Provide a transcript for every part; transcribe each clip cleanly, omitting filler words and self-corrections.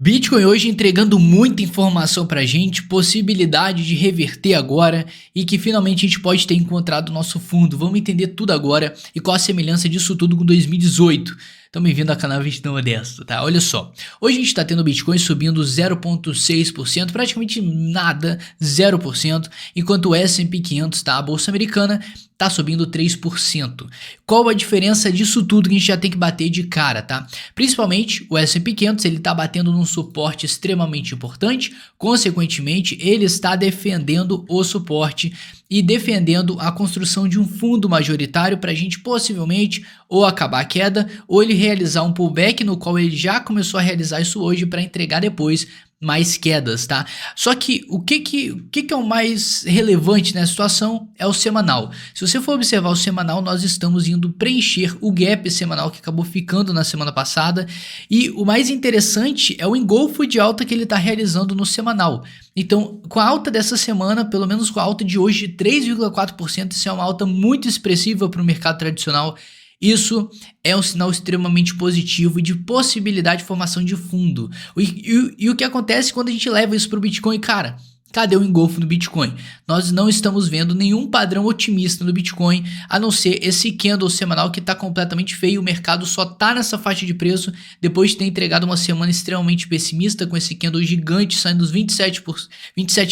Bitcoin hoje entregando muita informação pra gente, possibilidade de reverter agora e que finalmente a gente pode ter encontrado o nosso fundo. Vamos entender tudo agora e qual a semelhança disso tudo com 2018. Então bem-vindo ao canal Investidor Modesto, tá? Olha só, hoje a gente está tendo o Bitcoin subindo 0,6%, praticamente nada, 0%, enquanto o S&P 500, tá? A bolsa americana tá subindo 3%. Qual a diferença disso tudo que a gente já tem que bater de cara, tá? Principalmente o S&P 500, ele tá batendo num suporte extremamente importante, consequentemente ele está defendendo o suporte e defendendo a construção de um fundo majoritário para a gente possivelmente ou acabar a queda ou ele realizar um pullback, no qual ele já começou a realizar isso hoje para entregar depois mais quedas, tá? Só que o que é o mais relevante nessa situação é o semanal. Se você for observar o semanal, nós estamos indo preencher o gap semanal que acabou ficando na semana passada e o mais interessante é o engolfo de alta que ele está realizando no semanal. Então, com a alta dessa semana, pelo menos com a alta de hoje de 3,4%, isso é uma alta muito expressiva para o mercado tradicional. Isso é um sinal extremamente positivo de possibilidade de formação de fundo. E o que acontece quando a gente leva isso para o Bitcoin? Cara, cadê o engolfo no Bitcoin? Nós não estamos vendo nenhum padrão otimista no Bitcoin, a não ser esse candle semanal que está completamente feio. O mercado só está nessa faixa de preço depois de ter entregado uma semana extremamente pessimista com esse candle gigante saindo dos 27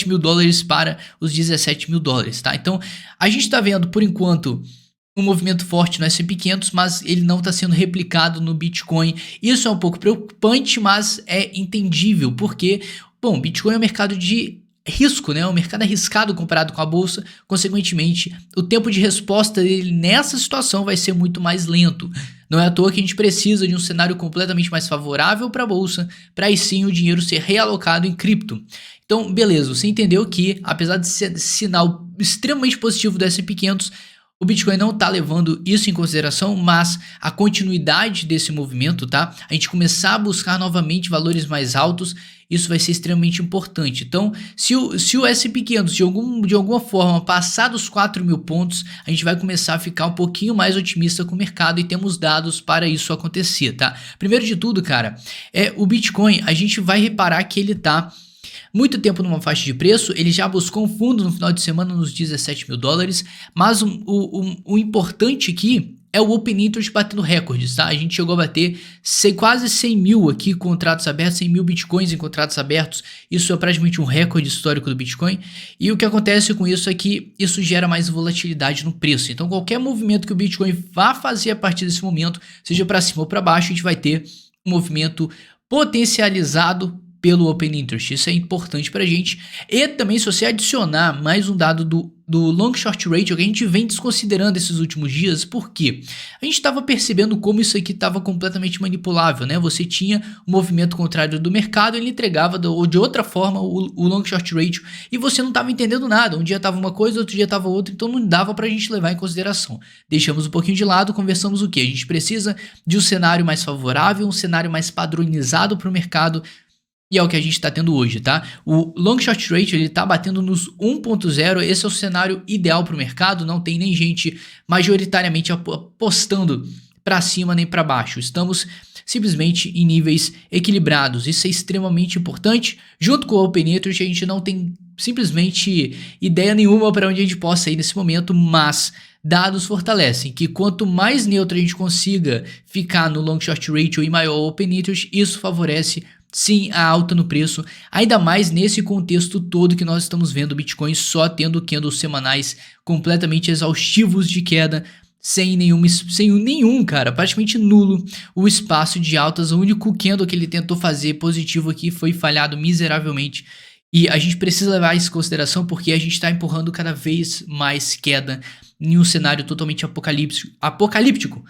mil dólares para os 17 mil dólares, tá? Então, a gente está vendo, por enquanto, um movimento forte no S&P 500, mas ele não está sendo replicado no Bitcoin. Isso é um pouco preocupante, mas é entendível, porque, bom, Bitcoin é um mercado de risco, né? É um mercado arriscado comparado com a bolsa, consequentemente, o tempo de resposta dele nessa situação vai ser muito mais lento. Não é à toa que a gente precisa de um cenário completamente mais favorável para a bolsa, para aí sim o dinheiro ser realocado em cripto. Então, beleza, você entendeu que, apesar de ser sinal extremamente positivo do S&P 500, o Bitcoin não está levando isso em consideração, mas a continuidade desse movimento, tá? A gente começar a buscar novamente valores mais altos, isso vai ser extremamente importante. Então, se o S&P 500 de alguma forma passar dos 4 mil pontos, a gente vai começar a ficar um pouquinho mais otimista com o mercado e temos dados para isso acontecer, tá? Primeiro de tudo, cara, o Bitcoin, a gente vai reparar que ele tá muito tempo numa faixa de preço, ele já buscou um fundo no final de semana nos 17 mil dólares, mas o importante aqui é o Open Interest batendo recordes, tá? A gente chegou a bater quase 100 mil aqui contratos abertos, 100 mil bitcoins em contratos abertos, isso é praticamente um recorde histórico do Bitcoin, e o que acontece com isso é que isso gera mais volatilidade no preço, então qualquer movimento que o Bitcoin vá fazer a partir desse momento, seja para cima ou para baixo, a gente vai ter um movimento potencializado pelo Open Interest, isso é importante pra gente. E também, se você adicionar mais um dado do Long Short Ratio que a gente vem desconsiderando esses últimos dias, porque a gente estava percebendo como isso aqui estava completamente manipulável, né? Você tinha um movimento contrário do mercado, ele entregava de outra forma o Long Short Ratio e você não estava entendendo nada. Um dia estava uma coisa, outro dia estava outra, então não dava pra gente levar em consideração. Deixamos um pouquinho de lado, conversamos o que? A gente precisa de um cenário mais favorável, um cenário mais padronizado para o mercado. E é o que a gente está tendo hoje, tá? O Long Short Ratio, ele está batendo nos 1.0, esse é o cenário ideal para o mercado, não tem nem gente majoritariamente apostando para cima nem para baixo, estamos simplesmente em níveis equilibrados, isso é extremamente importante. Junto com o Open Interest, a gente não tem simplesmente ideia nenhuma para onde a gente possa ir nesse momento, mas dados fortalecem que quanto mais neutro a gente consiga ficar no Long Short Ratio e maior o Open Interest, isso favorece sim a alta no preço, ainda mais nesse contexto todo que nós estamos vendo o Bitcoin só tendo candles semanais completamente exaustivos de queda, sem nenhum, cara, praticamente nulo o espaço de altas. O único candle que ele tentou fazer positivo aqui foi falhado miseravelmente. E a gente precisa levar isso em consideração porque a gente está empurrando cada vez mais queda em um cenário totalmente apocalíptico.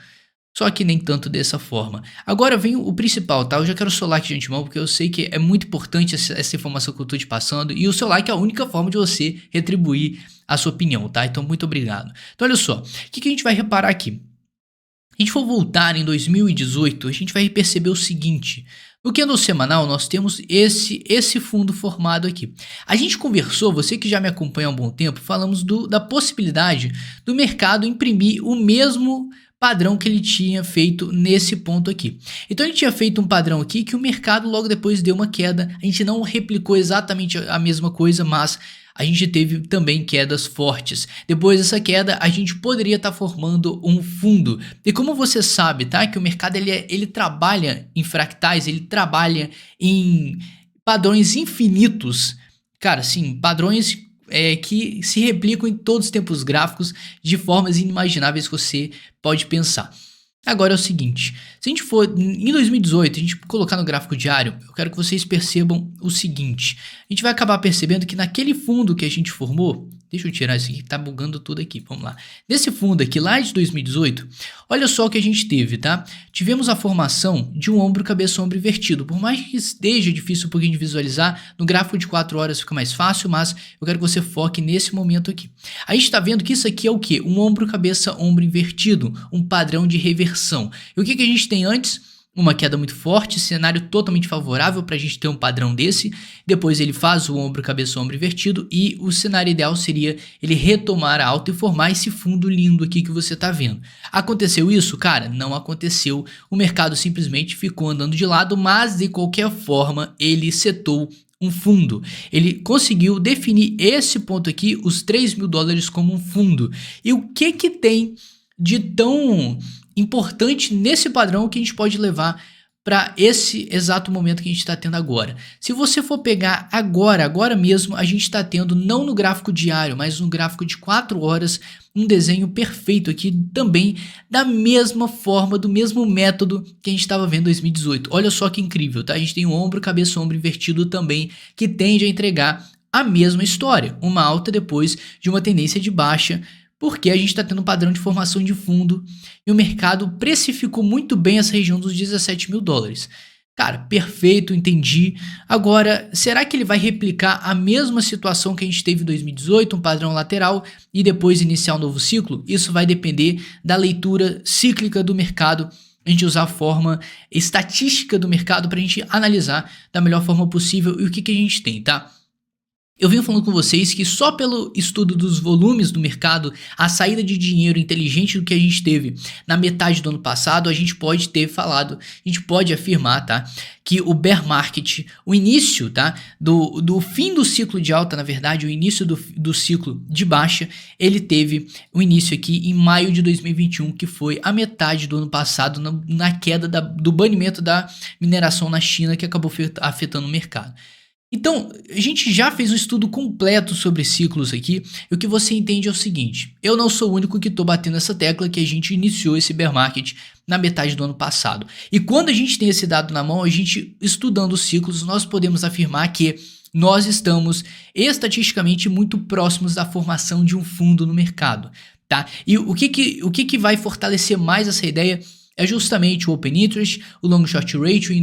Só que nem tanto dessa forma. Agora vem o principal, tá? Eu já quero o seu like de antemão, porque eu sei que é muito importante essa informação que eu tô te passando. E o seu like é a única forma de você retribuir a sua opinião, tá? Então, muito obrigado. Então, olha só. O que a gente vai reparar aqui? Se a gente for voltar em 2018, a gente vai perceber o seguinte. No candle semanal, nós temos esse fundo formado aqui. A gente conversou, você que já me acompanha há um bom tempo, falamos da possibilidade do mercado imprimir o mesmo padrão que ele tinha feito nesse ponto aqui. Então ele tinha feito um padrão aqui que o mercado logo depois deu uma queda. A gente não replicou exatamente a mesma coisa, mas a gente teve também quedas fortes. Depois dessa queda, a gente poderia estar formando um fundo. E como você sabe, tá? Que o mercado ele trabalha em fractais, ele trabalha em padrões infinitos. Cara, sim, padrões que se replicam em todos os tempos gráficos de formas inimagináveis que você pode pensar. Agora é o seguinte, se a gente for em 2018, a gente colocar no gráfico diário, eu quero que vocês percebam o seguinte, a gente vai acabar percebendo que naquele fundo que a gente formou, deixa eu tirar isso aqui que tá bugando tudo aqui, vamos lá. Nesse fundo aqui lá de 2018, olha só o que a gente teve, tá? Tivemos a formação de um ombro, cabeça, ombro invertido. Por mais que esteja difícil um pouquinho de visualizar, no gráfico de 4 horas fica mais fácil, mas eu quero que você foque nesse momento aqui. A gente tá vendo que isso aqui é o quê? Um ombro, cabeça, ombro invertido, um padrão de reversão. E o que a gente tem antes? Uma queda muito forte, cenário totalmente favorável para a gente ter um padrão desse. Depois ele faz o ombro, cabeça, ombro invertido e o cenário ideal seria ele retomar a alta e formar esse fundo lindo aqui que você está vendo. Aconteceu isso? Cara, não aconteceu. O mercado simplesmente ficou andando de lado, mas de qualquer forma ele setou um fundo. Ele conseguiu definir esse ponto aqui, os 3 mil dólares como um fundo. E o que tem de tão importante nesse padrão que a gente pode levar para esse exato momento que a gente está tendo agora? Se você for pegar agora mesmo, a gente está tendo, não no gráfico diário, mas no gráfico de 4 horas, um desenho perfeito aqui também, da mesma forma, do mesmo método que a gente estava vendo em 2018. Olha só que incrível, tá? A gente tem um ombro, cabeça, ombro invertido também, que tende a entregar a mesma história, uma alta depois de uma tendência de baixa, porque a gente está tendo um padrão de formação de fundo e o mercado precificou muito bem essa região dos 17 mil dólares. Cara, perfeito, entendi. Agora, será que ele vai replicar a mesma situação que a gente teve em 2018, um padrão lateral e depois iniciar um novo ciclo? Isso vai depender da leitura cíclica do mercado. A gente usar a forma estatística do mercado para a gente analisar da melhor forma possível e o que a gente tem, tá? Eu venho falando com vocês que só pelo estudo dos volumes do mercado, a saída de dinheiro inteligente do que a gente teve na metade do ano passado, a gente pode ter falado, a gente pode afirmar, tá, que o bear market, o início, tá, do fim do ciclo de alta, na verdade, o início do ciclo de baixa, ele teve o início aqui em maio de 2021, que foi a metade do ano passado, na queda do banimento da mineração na China, que acabou afetando o mercado. Então, a gente já fez um estudo completo sobre ciclos aqui, e o que você entende é o seguinte, eu não sou o único que estou batendo essa tecla que a gente iniciou esse bear market na metade do ano passado. E quando a gente tem esse dado na mão, a gente estudando os ciclos, nós podemos afirmar que nós estamos estatisticamente muito próximos da formação de um fundo no mercado, tá? E o que vai fortalecer mais essa ideia é justamente o Open Interest, o Long Short Ratio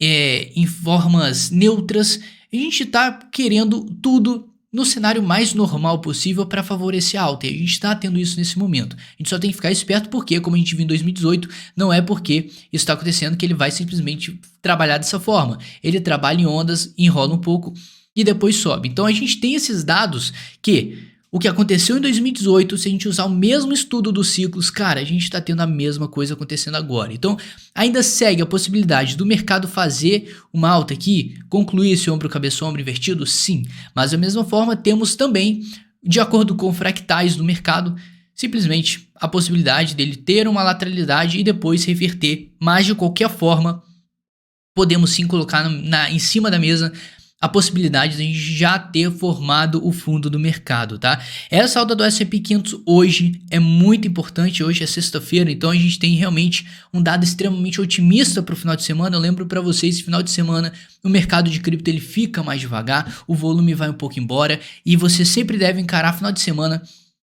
em formas neutras. A gente está querendo tudo no cenário mais normal possível para favorecer a alta, e a gente está tendo isso nesse momento. A gente só tem que ficar esperto porque, como a gente viu em 2018, não é porque isso está acontecendo que ele vai simplesmente trabalhar dessa forma. Ele trabalha em ondas, enrola um pouco e depois sobe. Então a gente tem esses dados que o que aconteceu em 2018, se a gente usar o mesmo estudo dos ciclos, cara, a gente está tendo a mesma coisa acontecendo agora. Então, ainda segue a possibilidade do mercado fazer uma alta aqui, concluir esse ombro, cabeça, ombro invertido? Sim. Mas da mesma forma, temos também, de acordo com fractais do mercado, simplesmente a possibilidade dele ter uma lateralidade e depois reverter. Mas, de qualquer forma, podemos sim colocar em cima da mesa a possibilidade de a gente já ter formado o fundo do mercado, tá? Essa alta do S&P 500 hoje é muito importante, hoje é sexta-feira, então a gente tem realmente um dado extremamente otimista para o final de semana. Eu lembro para vocês, final de semana o mercado de cripto ele fica mais devagar, o volume vai um pouco embora e você sempre deve encarar final de semana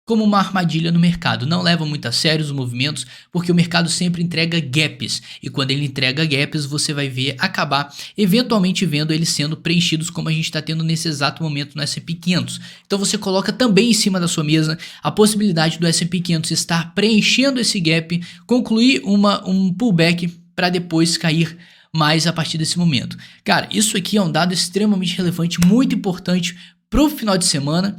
como uma armadilha no mercado. Não leva muito a sério os movimentos, porque o mercado sempre entrega gaps, e quando ele entrega gaps, você vai acabar eventualmente vendo eles sendo preenchidos, como a gente está tendo nesse exato momento no S&P 500. Então você coloca também em cima da sua mesa a possibilidade do S&P 500 estar preenchendo esse gap, concluir um pullback para depois cair mais a partir desse momento. Cara, isso aqui é um dado extremamente relevante, muito importante para o final de semana.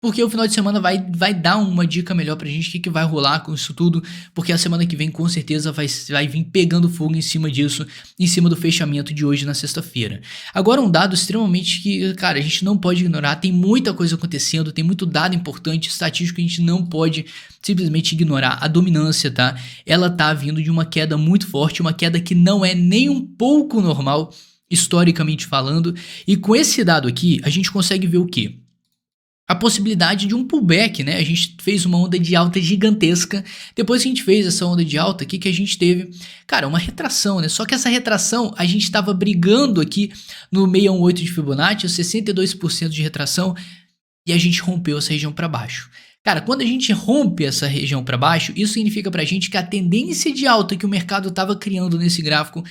Porque o final de semana vai dar uma dica melhor pra gente, o que, que vai rolar com isso tudo, porque a semana que vem com certeza vai vir pegando fogo em cima disso, em cima do fechamento de hoje na sexta-feira. Agora um dado extremamente que, cara, a gente não pode ignorar, tem muita coisa acontecendo, tem muito dado importante, estatístico que a gente não pode simplesmente ignorar. A dominância, tá? Ela tá vindo de uma queda muito forte, uma queda que não é nem um pouco normal, historicamente falando, e com esse dado aqui, a gente consegue ver o quê? A possibilidade de um pullback, né? A gente fez uma onda de alta gigantesca. Depois que a gente fez essa onda de alta, o que a gente teve? Cara, uma retração, né? Só que essa retração, a gente estava brigando aqui no 618 de Fibonacci, 62% de retração, e a gente rompeu essa região para baixo. Cara, quando a gente rompe essa região para baixo, isso significa pra gente que a tendência de alta que o mercado estava criando nesse gráfico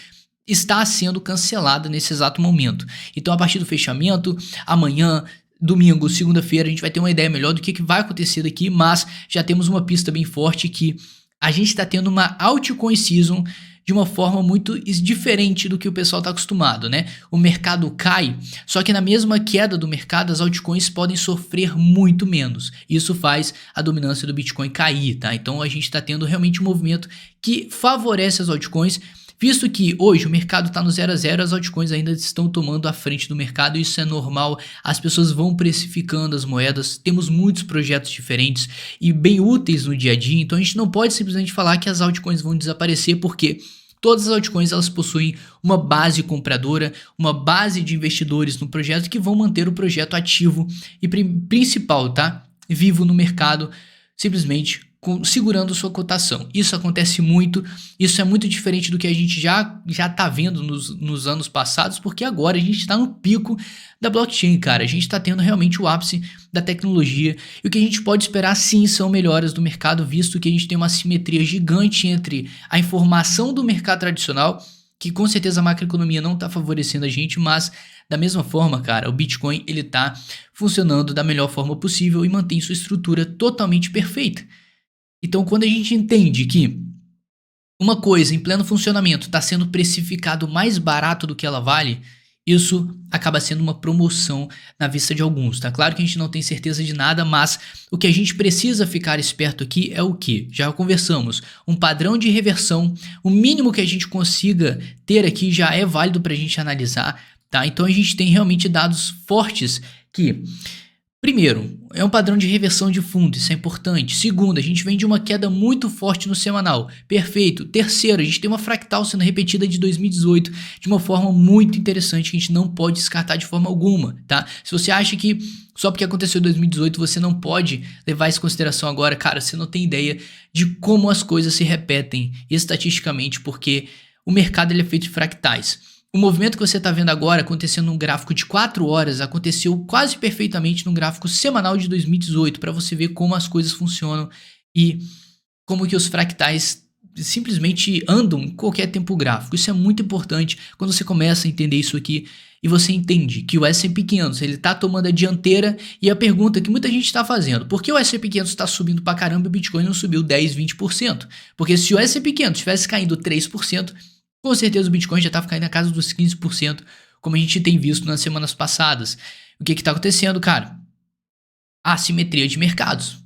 está sendo cancelada nesse exato momento. Então, a partir do fechamento, amanhã, domingo, segunda-feira, a gente vai ter uma ideia melhor do que vai acontecer daqui, mas já temos uma pista bem forte que a gente está tendo uma altcoin season de uma forma muito diferente do que o pessoal está acostumado, né? O mercado cai, só que na mesma queda do mercado, as altcoins podem sofrer muito menos. Isso faz a dominância do Bitcoin cair, tá? Então a gente está tendo realmente um movimento que favorece as altcoins, visto que hoje o mercado está no 0 a 0, as altcoins ainda estão tomando a frente do mercado, isso é normal, as pessoas vão precificando as moedas, temos muitos projetos diferentes e bem úteis no dia a dia, então a gente não pode simplesmente falar que as altcoins vão desaparecer, porque todas as altcoins elas possuem uma base compradora, uma base de investidores no projeto que vão manter o projeto ativo e principal, tá? Vivo no mercado, simplesmente segurando sua cotação. Isso acontece muito, isso é muito diferente do que a gente já tá vendo nos anos passados, porque agora a gente está no pico da blockchain, cara. A gente está tendo realmente o ápice da tecnologia e o que a gente pode esperar sim são melhoras do mercado, visto que a gente tem uma simetria gigante entre a informação do mercado tradicional, que com certeza a macroeconomia não está favorecendo a gente, mas da mesma forma, cara, o Bitcoin ele tá funcionando da melhor forma possível e mantém sua estrutura totalmente perfeita. Então, quando a gente entende que uma coisa em pleno funcionamento está sendo precificado mais barato do que ela vale, isso acaba sendo uma promoção na vista de alguns, tá? Claro que a gente não tem certeza de nada, mas o que a gente precisa ficar esperto aqui é o que? Já conversamos, um padrão de reversão, o mínimo que a gente consiga ter aqui já é válido para a gente analisar, tá? Então a gente tem realmente dados fortes que... Primeiro, é um padrão de reversão de fundo, isso é importante. Segundo, a gente vem de uma queda muito forte no semanal. Perfeito. Terceiro, a gente tem uma fractal sendo repetida de 2018 de uma forma muito interessante que a gente não pode descartar de forma alguma, tá? Se você acha que só porque aconteceu em 2018 você não pode levar isso em consideração agora, cara, você não tem ideia de como as coisas se repetem estatisticamente, porque o mercado ele é feito de fractais. O movimento que você está vendo agora acontecendo num gráfico de 4 horas aconteceu quase perfeitamente num gráfico semanal de 2018 para você ver como as coisas funcionam e como que os fractais simplesmente andam em qualquer tempo gráfico. Isso é muito importante quando você começa a entender isso aqui e você entende que o S&P 500 ele está tomando a dianteira e a pergunta que muita gente está fazendo, por que o S&P 500 está subindo para caramba e o Bitcoin não subiu 10, 20%? Porque se o S&P 500 tivesse caindo 3%, com certeza o Bitcoin já está ficando na casa dos 15%, como a gente tem visto nas semanas passadas. O que está acontecendo, cara? A assimetria de mercados.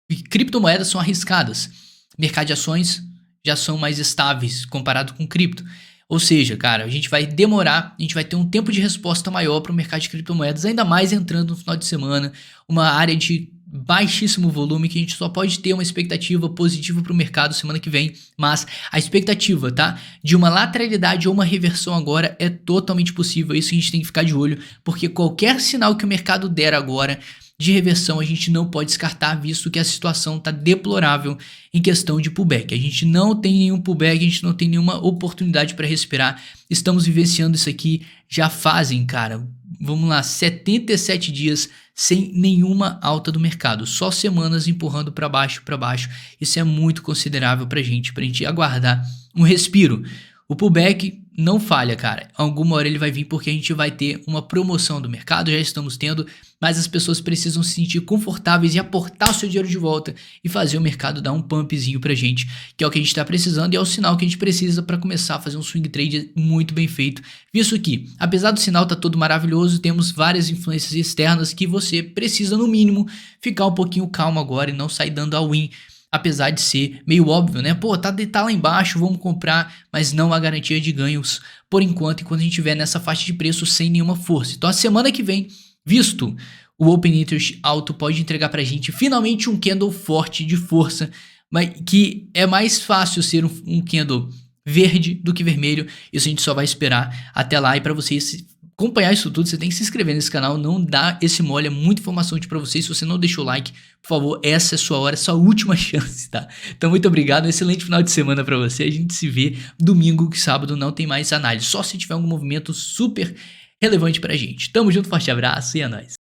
E criptomoedas são arriscadas. Mercado de ações já são mais estáveis comparado com cripto. Ou seja, cara, a gente vai demorar, a gente vai ter um tempo de resposta maior para o mercado de criptomoedas, ainda mais entrando no final de semana, uma área de baixíssimo volume que a gente só pode ter uma expectativa positiva para o mercado semana que vem, mas a expectativa, tá, de uma lateralidade ou uma reversão agora é totalmente possível, isso a gente tem que ficar de olho, porque qualquer sinal que o mercado der agora de reversão a gente não pode descartar, visto que a situação está deplorável em questão de pullback. A gente não tem nenhum pullback, a gente não tem nenhuma oportunidade para respirar. Estamos vivenciando isso aqui já fazem, cara, vamos lá, 77 dias sem nenhuma alta do mercado, só semanas empurrando para baixo, para baixo. Isso é muito considerável para a gente aguardar um respiro. O pullback não falha, cara. Alguma hora ele vai vir porque a gente vai ter uma promoção do mercado, já estamos tendo, mas as pessoas precisam se sentir confortáveis e aportar o seu dinheiro de volta e fazer o mercado dar um pumpzinho pra gente, que é o que a gente tá precisando e é o sinal que a gente precisa para começar a fazer um swing trade muito bem feito. Visto que, apesar do sinal tá todo maravilhoso, temos várias influências externas que você precisa, no mínimo, ficar um pouquinho calmo agora e não sair dando all-in. Apesar de ser meio óbvio, né? Pô, tá lá embaixo, vamos comprar, mas não há garantia de ganhos por enquanto, enquanto a gente estiver nessa faixa de preço sem nenhuma força. Então a semana que vem, visto o Open Interest alto, pode entregar pra gente finalmente um candle forte de força, mas que é mais fácil ser um candle verde do que vermelho. Isso a gente só vai esperar até lá. E para vocês acompanhar isso tudo, você tem que se inscrever nesse canal, não dá esse mole, é muita informação para vocês. Se você não deixou o like, por favor, essa é a sua hora, sua última chance, tá? Então muito obrigado, um excelente final de semana para você. A gente se vê domingo, que sábado não tem mais análise, só se tiver algum movimento super relevante pra gente. Tamo junto, forte abraço e é nóis.